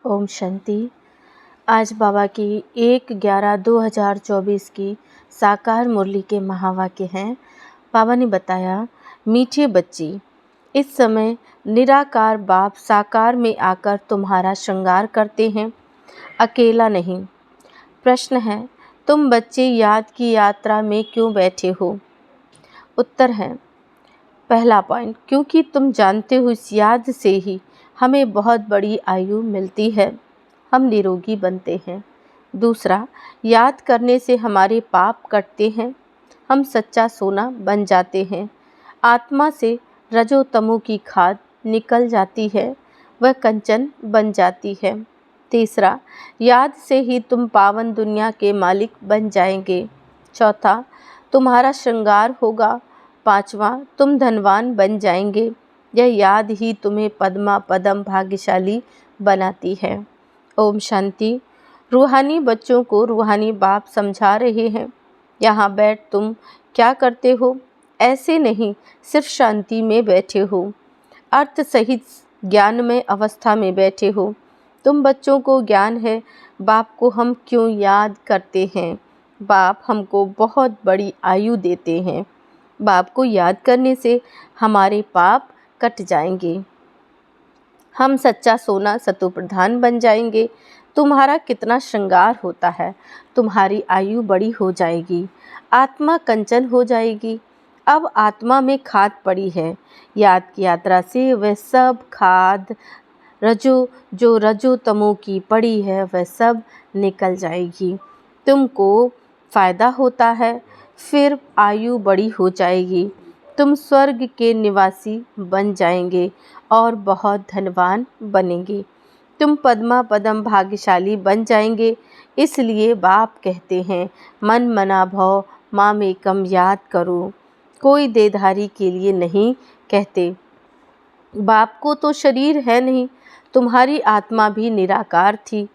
ओम शांति। आज बाबा की 1/11/2024 की साकार मुरली के महावाक्य हैं। बाबा ने बताया, मीठे बच्ची, इस समय निराकार बाप साकार में आकर तुम्हारा श्रृंगार करते हैं, अकेला नहीं। प्रश्न है, तुम बच्चे याद की यात्रा में क्यों बैठे हो? उत्तर है, पहला पॉइंट, क्योंकि तुम जानते हो इस याद से ही हमें बहुत बड़ी आयु मिलती है, हम निरोगी बनते हैं। दूसरा, याद करने से हमारे पाप कटते हैं, हम सच्चा सोना बन जाते हैं, आत्मा से रजो तमो की खाद निकल जाती है, वह कंचन बन जाती है। तीसरा, याद से ही तुम पावन दुनिया के मालिक बन जाएंगे। चौथा, तुम्हारा श्रृंगार होगा। पांचवा, तुम धनवान बन जाएंगे। यह याद ही तुम्हें पद्मा पदम भाग्यशाली बनाती है। ओम शांति। रूहानी बच्चों को रूहानी बाप समझा रहे हैं, यहाँ बैठ तुम क्या करते हो? ऐसे नहीं, सिर्फ शांति में बैठे हो, अर्थ सहित ज्ञानमय अवस्था में बैठे हो। तुम बच्चों को ज्ञान है बाप को हम क्यों याद करते हैं। बाप हमको बहुत बड़ी आयु देते हैं। बाप को याद करने से हमारे पाप कट जाएंगे, हम सच्चा सोना सतो प्रधान बन जाएंगे। तुम्हारा कितना श्रृंगार होता है, तुम्हारी आयु बड़ी हो जाएगी, आत्मा कंचन हो जाएगी। अब आत्मा में खाद पड़ी है, याद की यात्रा से वह सब खाद जो रजो तमो की पड़ी है वह सब निकल जाएगी। तुमको फ़ायदा होता है, फिर आयु बड़ी हो जाएगी, तुम स्वर्ग के निवासी बन जाएंगे और बहुत धनवान बनेंगे। तुम पद्मा पदम भाग्यशाली बन जाएंगे। इसलिए बाप कहते हैं, मन मना भव मामेकम याद करो। कोई देधारी के लिए नहीं कहते। बाप को तो शरीर है नहीं, तुम्हारी आत्मा भी निराकार थी,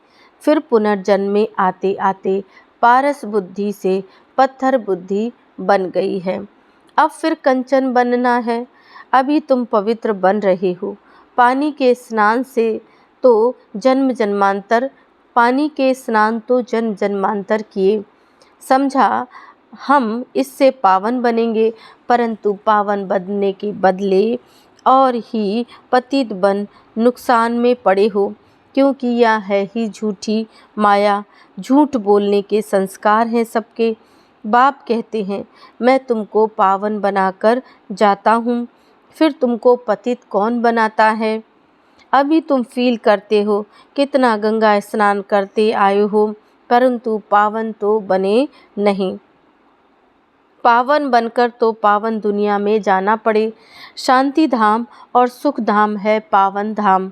फिर पुनर्जन्म में आते आते पारस बुद्धि से पत्थर बुद्धि बन गई है। अब फिर कंचन बनना है। अभी तुम पवित्र बन रहे हो। पानी के स्नान से तो जन्म जन्मांतर किए, समझा हम इससे पावन बनेंगे, परंतु पावन बनने के बदले और ही पतित बन नुकसान में पड़े हो, क्योंकि यह है ही झूठी माया। झूठ बोलने के संस्कार हैं सबके। बाप कहते हैं, मैं तुमको पावन बनाकर जाता हूँ, फिर तुमको पतित कौन बनाता है? अभी तुम फील करते हो कितना गंगा स्नान करते आए हो, परंतु पावन तो बने नहीं। पावन बनकर तो पावन दुनिया में जाना पड़े। शांति धाम और सुख धाम है पावन धाम।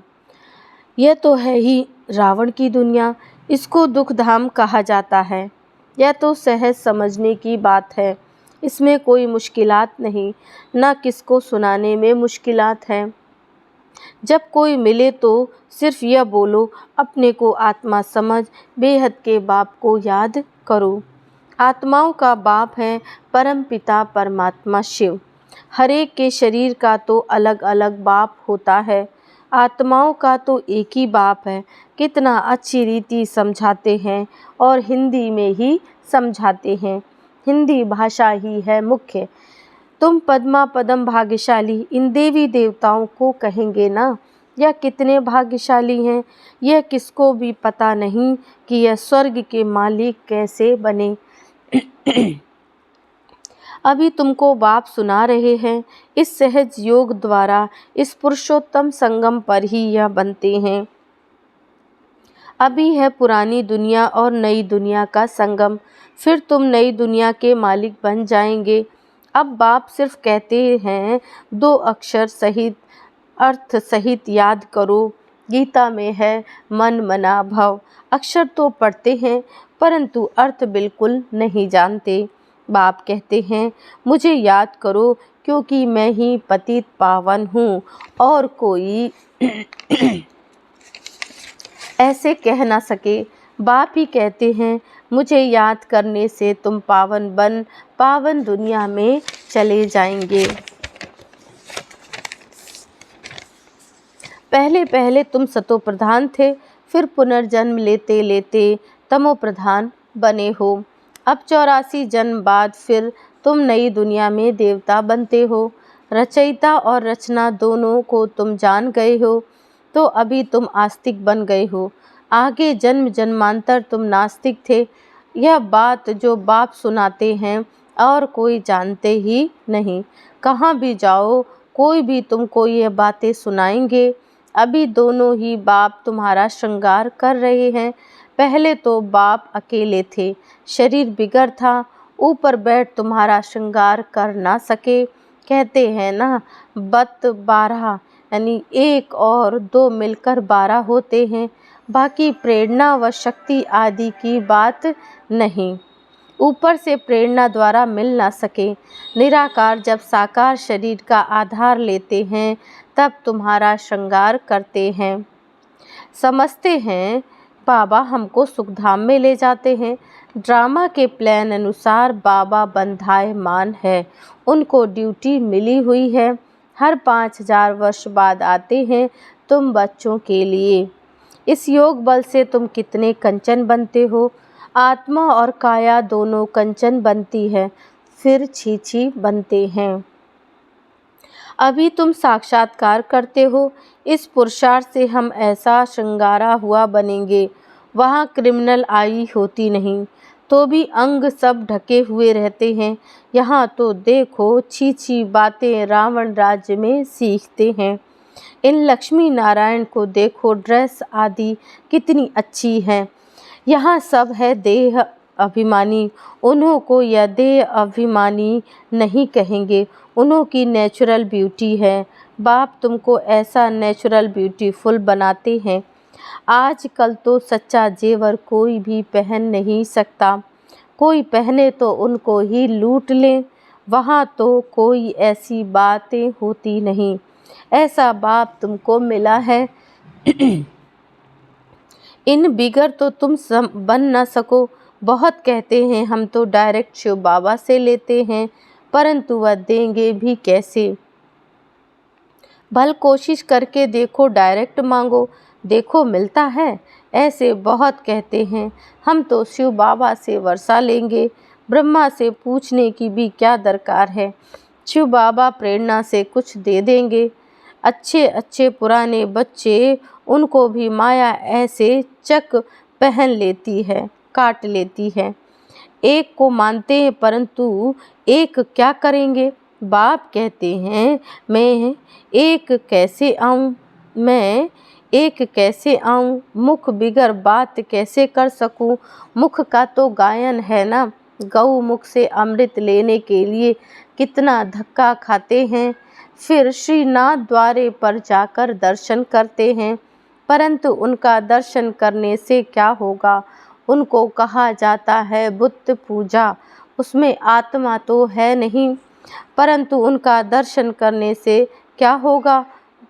यह तो है ही रावण की दुनिया, इसको दुख धाम कहा जाता है। यह तो सहज समझने की बात है, इसमें कोई मुश्किलात नहीं, ना किसको सुनाने में मुश्किलात है। जब कोई मिले तो सिर्फ यह बोलो, अपने को आत्मा समझ बेहद के बाप को याद करो। आत्माओं का बाप है परम पिता परमात्मा शिव। हर एक के शरीर का तो अलग अलग बाप होता है, आत्माओं का तो एक ही बाप है। कितना अच्छी रीति समझाते हैं और हिंदी में ही समझाते हैं। हिंदी भाषा ही है मुख्य। तुम पद्मा पदम भाग्यशाली इन देवी देवताओं को कहेंगे ना, यह कितने भाग्यशाली हैं। यह किसको भी पता नहीं कि यह स्वर्ग के मालिक कैसे बने। अभी तुमको बाप सुना रहे हैं, इस सहज योग द्वारा इस पुरुषोत्तम संगम पर ही यह बनते हैं। अभी है पुरानी दुनिया और नई दुनिया का संगम, फिर तुम नई दुनिया के मालिक बन जाएंगे। अब बाप सिर्फ कहते हैं, 2 अक्षर सहित अर्थ सहित याद करो। गीता में है मन मना भव। अक्षर तो पढ़ते हैं परंतु अर्थ बिल्कुल नहीं जानते। बाप कहते हैं, मुझे याद करो, क्योंकि मैं ही पतित पावन हूँ और कोई ऐसे कह ना सके। बाप ही कहते हैं, मुझे याद करने से तुम पावन दुनिया में चले जाएंगे। पहले तुम सतो प्रधान थे, फिर पुनर्जन्म लेते लेते तमोप्रधान बने हो। अब 84 जन्म बाद फिर तुम नई दुनिया में देवता बनते हो। रचयिता और रचना दोनों को तुम जान गए हो, तो अभी तुम आस्तिक बन गए हो। आगे जन्म जन्मांतर तुम नास्तिक थे। यह बात जो बाप सुनाते हैं और कोई जानते ही नहीं। कहाँ भी जाओ कोई भी तुमको ये बातें सुनाएंगे। अभी दोनों ही बाप तुम्हारा श्रृंगार कर रहे हैं। पहले तो बाप अकेले थे, शरीर बिगड़ था, ऊपर बैठ तुम्हारा श्रृंगार कर ना सके। कहते हैं ना, बत 12 यानी 1 और 2 मिलकर 12 होते हैं। बाकी प्रेरणा व शक्ति आदि की बात नहीं, ऊपर से प्रेरणा द्वारा मिल ना सके। निराकार जब साकार शरीर का आधार लेते हैं तब तुम्हारा श्रृंगार करते हैं। समझते हैं बाबा हमको सुखधाम में ले जाते हैं। ड्रामा के प्लान अनुसार बाबा बंधायमान है, उनको ड्यूटी मिली हुई है। हर 5000 वर्ष बाद आते हैं तुम बच्चों के लिए। इस योग बल से तुम कितने कंचन बनते हो। आत्मा और काया दोनों कंचन बनती है, फिर छीछी बनते हैं। अभी तुम साक्षात्कार करते हो। इस पुरुषार्थ से हम ऐसा श्रृंगारा हुआ बनेंगे। वहाँ क्रिमिनल आई होती नहीं, तो भी अंग सब ढके हुए रहते हैं। यहाँ तो देखो छी बातें रावण राज्य में सीखते हैं। इन लक्ष्मी नारायण को देखो, ड्रेस आदि कितनी अच्छी है। यहाँ सब है देह अभिमानी, उन्हों को यह देह अभिमानी नहीं कहेंगे, उन्हों की नेचुरल ब्यूटी है। बाप तुमको ऐसा नेचुरल ब्यूटीफुल बनाते हैं। आजकल तो सच्चा जेवर कोई भी पहन नहीं सकता, कोई पहने तो उनको ही लूट लें। वहाँ तो कोई ऐसी बातें होती नहीं। ऐसा बाप तुमको मिला है। इन बिगर तो तुम बन न सको। बहुत कहते हैं हम तो डायरेक्ट शिव बाबा से लेते हैं, परंतु वह देंगे भी कैसे। भल कोशिश करके देखो, डायरेक्ट मांगो, देखो मिलता है। ऐसे बहुत कहते हैं। हम तो शिव बाबा से वर्षा लेंगे, ब्रह्मा से पूछने की भी क्या दरकार है। शिव बाबा प्रेरणा से कुछ दे देंगे। अच्छे अच्छे पुराने बच्चे, उनको भी माया ऐसे चक पहन लेती है, काट लेती है। एक को मानते हैं, परंतु एक क्या करेंगे। बाप कहते हैं मैं एक कैसे आऊँ, मैं एक कैसे आऊँ, मुख बिगर बात कैसे कर सकूँ। मुख का तो गायन है ना। गौ मुख से अमृत लेने के लिए कितना धक्का खाते हैं, फिर श्रीनाथ द्वारे पर जाकर दर्शन करते हैं। परंतु उनका दर्शन करने से क्या होगा। उनको कहा जाता है बुत पूजा, उसमें आत्मा तो है नहीं, परंतु उनका दर्शन करने से क्या होगा।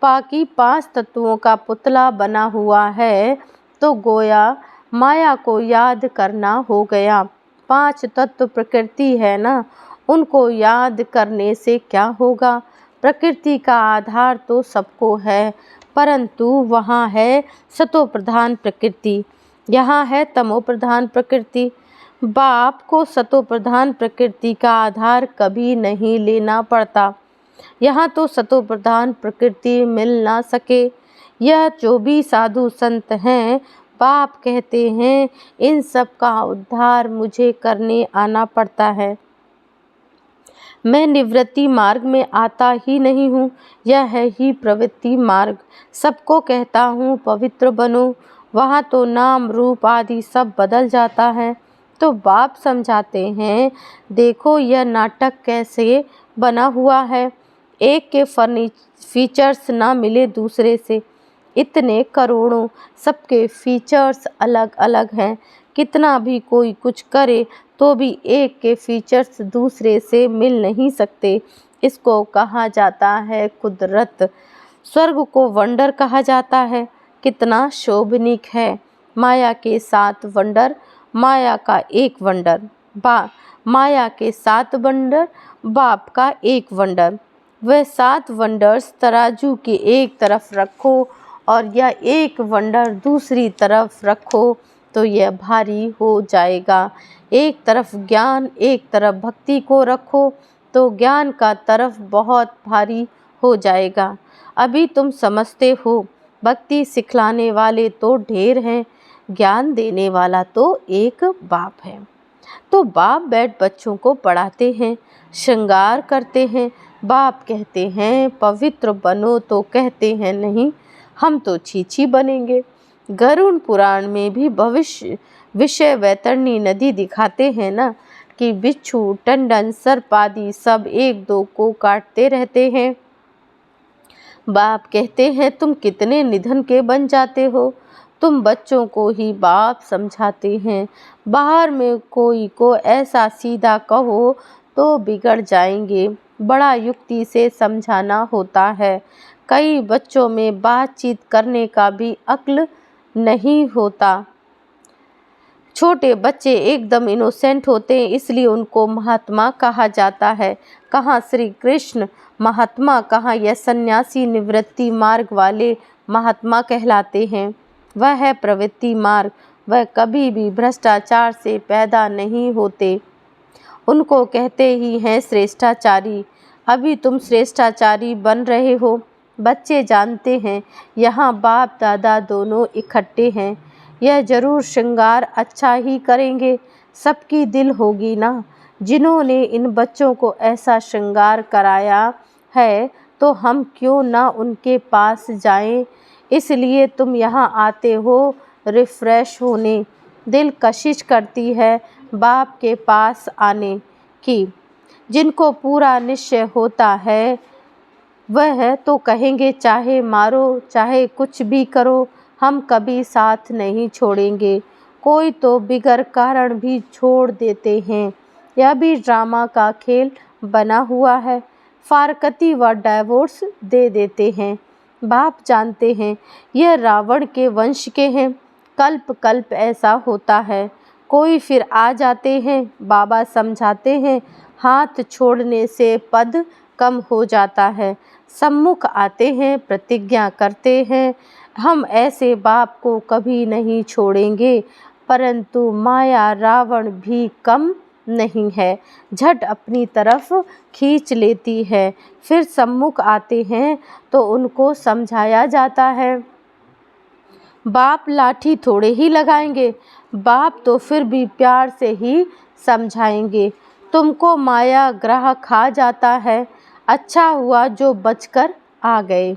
बाकी 5 तत्वों का पुतला बना हुआ है, तो गोया माया को याद करना हो गया। 5 तत्व प्रकृति है ना, उनको याद करने से क्या होगा। प्रकृति का आधार तो सबको है, परंतु वहाँ है सतो प्रधान प्रकृति, यहाँ है तमो प्रधान प्रकृति। बाप को सतो प्रधान प्रकृति का आधार कभी नहीं लेना पड़ता। यहाँ तो सतो प्रधान प्रकृति मिल ना सके। यह जो भी साधु संत हैं, बाप कहते हैं इन सब का उद्धार मुझे करने आना पड़ता है। मैं निवृत्ति मार्ग में आता ही नहीं हूँ, यह है ही प्रवृत्ति मार्ग। सबको कहता हूँ पवित्र बनो, वहाँ तो नाम रूप आदि सब बदल जाता है। तो बाप समझाते हैं देखो यह नाटक कैसे बना हुआ है। एक के फीचर्स ना मिले दूसरे से, इतने करोड़ों सबके फीचर्स अलग अलग हैं। कितना भी कोई कुछ करे तो भी एक के फीचर्स दूसरे से मिल नहीं सकते। इसको कहा जाता है कुदरत। स्वर्ग को वंडर कहा जाता है। कितना शोभनीक है। माया के 7 वंडर, माया का 1 वंडर, माया के 7 वंडर, बाप का 1 वंडर। वह 7 वंडर्स तराजू के एक तरफ रखो और यह एक वंडर दूसरी तरफ रखो तो यह भारी हो जाएगा। एक तरफ ज्ञान, एक तरफ भक्ति को रखो तो ज्ञान का तरफ बहुत भारी हो जाएगा। अभी तुम समझते हो भक्ति सिखलाने वाले तो ढेर हैं, ज्ञान देने वाला तो एक बाप है। तो बाप बैठ बच्चों को पढ़ाते हैं, श्रृंगार करते हैं। बाप कहते हैं पवित्र बनो तो कहते हैं नहीं, हम तो छीछी बनेंगे। गरुड़ पुराण में भी भविष्य विषय वैतरणी नदी दिखाते हैं ना कि बिच्छू, टंडन, सर्प आदि सब एक दो को काटते रहते हैं। बाप कहते हैं तुम कितने निधन के बन जाते हो। तुम बच्चों को ही बाप समझाते हैं। बाहर में कोई को ऐसा सीधा कहो तो बिगड़ जाएंगे। बड़ा युक्ति से समझाना होता है। कई बच्चों में बातचीत करने का भी अक्ल नहीं होता। छोटे बच्चे एकदम इनोसेंट होते हैं, इसलिए उनको महात्मा कहा जाता है। कहाँ श्री कृष्ण महात्मा, कहाँ यह सन्यासी निवृत्ति मार्ग वाले महात्मा कहलाते हैं। वह है प्रवृत्ति मार्ग। वह कभी भी भ्रष्टाचार से पैदा नहीं होते। उनको कहते ही हैं श्रेष्ठाचारी। अभी तुम श्रेष्ठाचारी बन रहे हो। बच्चे जानते हैं यहाँ बाप दादा दोनों इकट्ठे हैं। यह जरूर श्रृंगार अच्छा ही करेंगे। सबकी दिल होगी ना। जिन्होंने इन बच्चों को ऐसा श्रृंगार कराया है तो हम क्यों ना उनके पास जाएं। इसलिए तुम यहाँ आते हो रिफ्रेश होने। दिल कशिश करती है बाप के पास आने की। जिनको पूरा निश्चय होता है वह तो कहेंगे चाहे मारो चाहे कुछ भी करो, हम कभी साथ नहीं छोड़ेंगे। कोई तो बिगर कारण भी छोड़ देते हैं। यह भी ड्रामा का खेल बना हुआ है। फारकती व डाइवोर्स दे देते हैं। बाप जानते हैं यह रावण के वंश के हैं। कल्प कल्प ऐसा होता है। कोई फिर आ जाते हैं। बाबा समझाते हैं हाथ छोड़ने से पद कम हो जाता है। सम्मुख आते हैं, प्रतिज्ञा करते हैं हम ऐसे बाप को कभी नहीं छोड़ेंगे। परंतु माया रावण भी कम नहीं है, झट अपनी तरफ खींच लेती है। फिर सम्मुख आते हैं तो उनको समझाया जाता है। बाप लाठी थोड़े ही लगाएंगे। बाप तो फिर भी प्यार से ही समझाएंगे। तुमको माया ग्रह खा जाता है। अच्छा हुआ जो बचकर आ गए।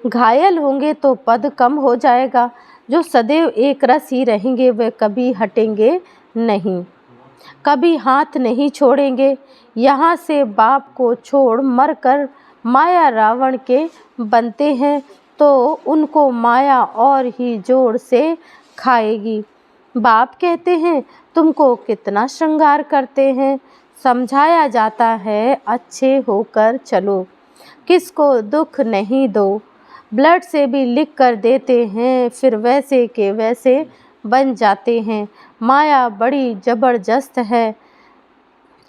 घायल होंगे तो पद कम हो जाएगा। जो सदैव एक रस ही रहेंगे वे कभी हटेंगे नहीं, कभी हाथ नहीं छोड़ेंगे। यहाँ से बाप को छोड़ मरकर माया रावण के बनते हैं तो उनको माया और ही जोर से खाएगी। बाप कहते हैं तुमको कितना श्रृंगार करते हैं। समझाया जाता है अच्छे होकर चलो, किसको दुख नहीं दो। ब्लड से भी लिख कर देते हैं, फिर वैसे के वैसे बन जाते हैं। माया बड़ी ज़बरदस्त है।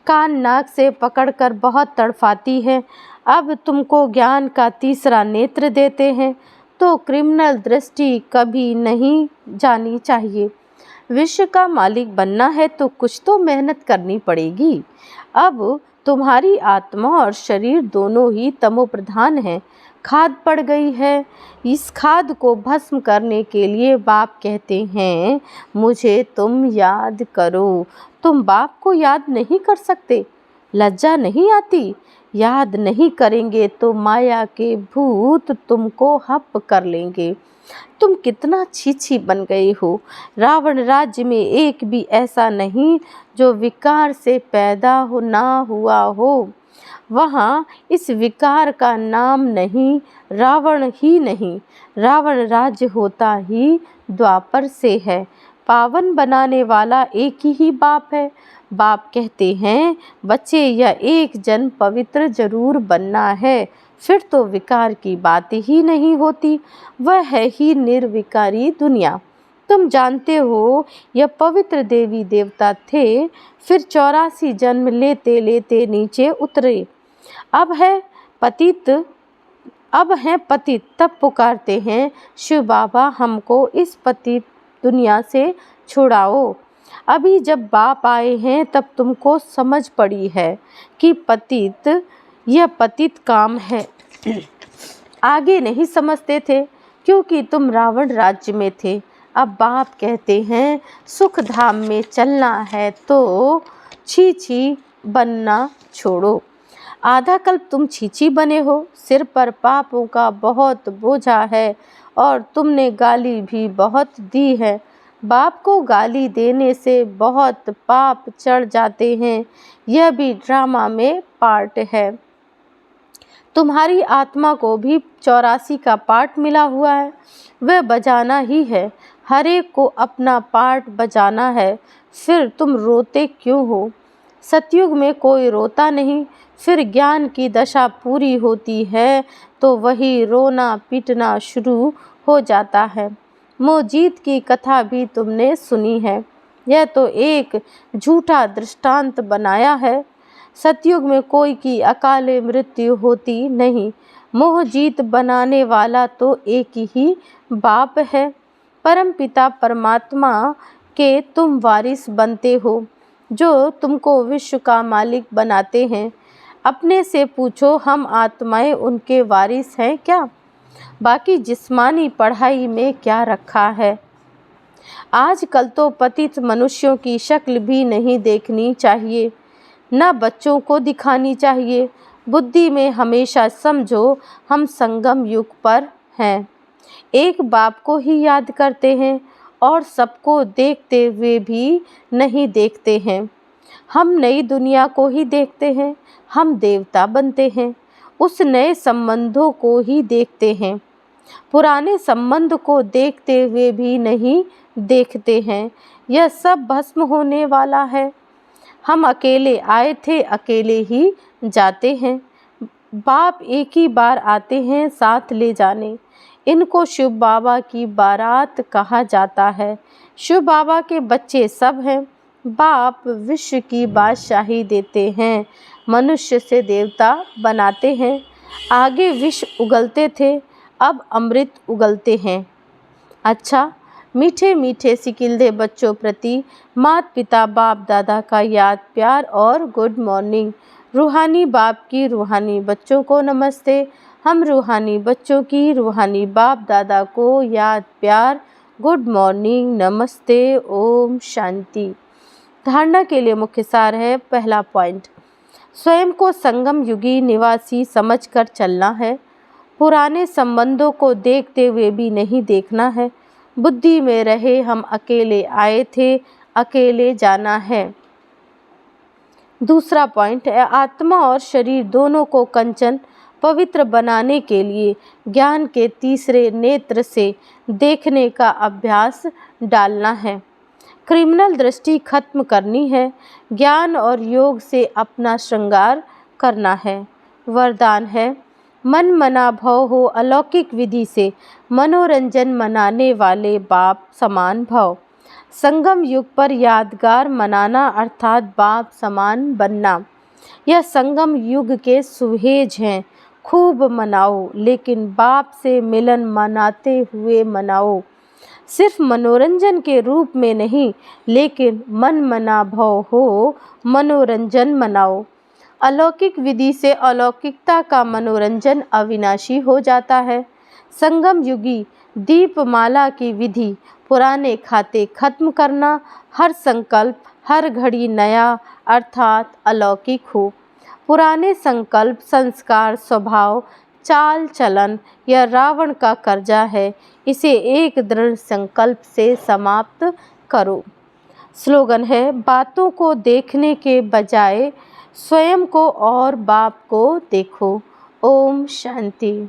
कान नाक से पकड़कर बहुत तड़फाती है। अब तुमको ज्ञान का तीसरा नेत्र देते हैं तो क्रिमिनल दृष्टि कभी नहीं जानी चाहिए। विश्व का मालिक बनना है तो कुछ तो मेहनत करनी पड़ेगी। अब तुम्हारी आत्मा और शरीर दोनों ही तमोप्रधान हैं। खाद पड़ गई है। इस खाद को भस्म करने के लिए बाप कहते हैं मुझे तुम याद करो। तुम बाप को याद नहीं कर सकते, लज्जा नहीं आती? याद नहीं करेंगे तो माया के भूत तुमको हप कर लेंगे। तुम कितना छीछी बन गए हो। रावण राज्य में एक भी ऐसा नहीं जो विकार से पैदा हो ना हुआ हो। वहाँ इस विकार का नाम नहीं, रावण ही नहीं। रावण राज्य होता ही द्वापर से है। पावन बनाने वाला एक ही बाप है। बाप कहते हैं बच्चे यह एक जन पवित्र जरूर बनना है, फिर तो विकार की बात ही नहीं होती। वह है ही निर्विकारी दुनिया। तुम जानते हो यह पवित्र देवी देवता थे, फिर 84 जन्म लेते लेते नीचे उतरे। अब है पतित, अब हैं पतित, तब पुकारते हैं शिव बाबा हमको इस पतित दुनिया से छुड़ाओ। अभी जब बाप आए हैं तब तुमको समझ पड़ी है कि पतित यह पतित काम है। आगे नहीं समझते थे क्योंकि तुम रावण राज्य में थे। अब बाप कहते हैं सुख धाम में चलना है तो छी छी बनना छोड़ो। आधा कल्प तुम छीछी बने हो, सिर पर पापों का बहुत बोझा है और तुमने गाली भी बहुत दी है। बाप को गाली देने से बहुत पाप चढ़ जाते हैं, यह भी ड्रामा में पार्ट है। तुम्हारी आत्मा को भी 84 का पार्ट मिला हुआ है, वह बजाना ही है। हर एक को अपना पार्ट बजाना है, फिर तुम रोते क्यों हो? सतयुग में कोई रोता नहीं, फिर ज्ञान की दशा पूरी होती है तो वही रोना पीटना शुरू हो जाता है। मोहजीत की कथा भी तुमने सुनी है, यह तो एक झूठा दृष्टांत बनाया है। सतयुग में कोई की अकाले मृत्यु होती नहीं, मोहजीत बनाने वाला तो एक ही बाप है। परमपिता परमात्मा के तुम वारिस बनते हो, जो तुमको विश्व का मालिक बनाते हैं। अपने से पूछो हम आत्माएं उनके वारिस हैं क्या? बाकी जिस्मानी पढ़ाई में क्या रखा है? आजकल तो पतित मनुष्यों की शक्ल भी नहीं देखनी चाहिए, न बच्चों को दिखानी चाहिए। बुद्धि में हमेशा समझो हम संगम युग पर हैं, एक बाप को ही याद करते हैं और सबको देखते हुए भी नहीं देखते हैं। हम नई दुनिया को ही देखते हैं, हम देवता बनते हैं, उस नए संबंधों को ही देखते हैं, पुराने संबंध को देखते हुए भी नहीं देखते हैं। यह सब भस्म होने वाला है। हम अकेले आए थे, अकेले ही जाते हैं। बाप एक ही बार आते हैं साथ ले जाने। इनको शिव बाबा की बारात कहा जाता है। शिव बाबा के बच्चे सब हैं। बाप विश्व की बादशाही देते हैं, मनुष्य से देवता बनाते हैं। आगे विष उगलते थे, अब अमृत उगलते हैं। अच्छा, मीठे मीठे सिकिलदे बच्चों प्रति माता पिता बाप दादा का याद प्यार और गुड मॉर्निंग। रूहानी बाप की रूहानी बच्चों को नमस्ते। हम रूहानी बच्चों की रूहानी बाप दादा को याद प्यार गुड मॉर्निंग नमस्ते ओम शांति। धारणा के लिए मुख्य सार है। पहला पॉइंट, स्वयं को संगम युगी निवासी समझकर चलना है। पुराने संबंधों को देखते हुए भी नहीं देखना है। बुद्धि में रहे हम अकेले आए थे, अकेले जाना है। दूसरा पॉइंट है, आत्मा और शरीर दोनों को कंचन पवित्र बनाने के लिए ज्ञान के तीसरे नेत्र से देखने का अभ्यास डालना है। क्रिमिनल दृष्टि खत्म करनी है, ज्ञान और योग से अपना श्रृंगार करना है। वरदान है, मन मना भव हो अलौकिक विधि से मनोरंजन मनाने वाले बाप समान भव। संगम युग पर यादगार मनाना अर्थात बाप समान बनना। यह संगम युग के सुहेज हैं, खूब मनाओ, लेकिन बाप से मिलन मनाते हुए मनाओ। सिर्फ मनोरंजन के रूप में नहीं, लेकिन मन मना भव हो मनोरंजन मनाओ। अलौकिक विधि से अलौकिकता का मनोरंजन अविनाशी हो जाता है। संगम युगी दीपमाला की विधि पुराने खाते खत्म करना, हर संकल्प हर घड़ी नया अर्थात अलौकिक हो। पुराने संकल्प संस्कार स्वभाव चाल चलन यह रावण का कर्जा है, इसे एक दृढ़ संकल्प से समाप्त करो। स्लोगन है, बातों को देखने के बजाय स्वयं को और बाप को देखो। ओम शांति।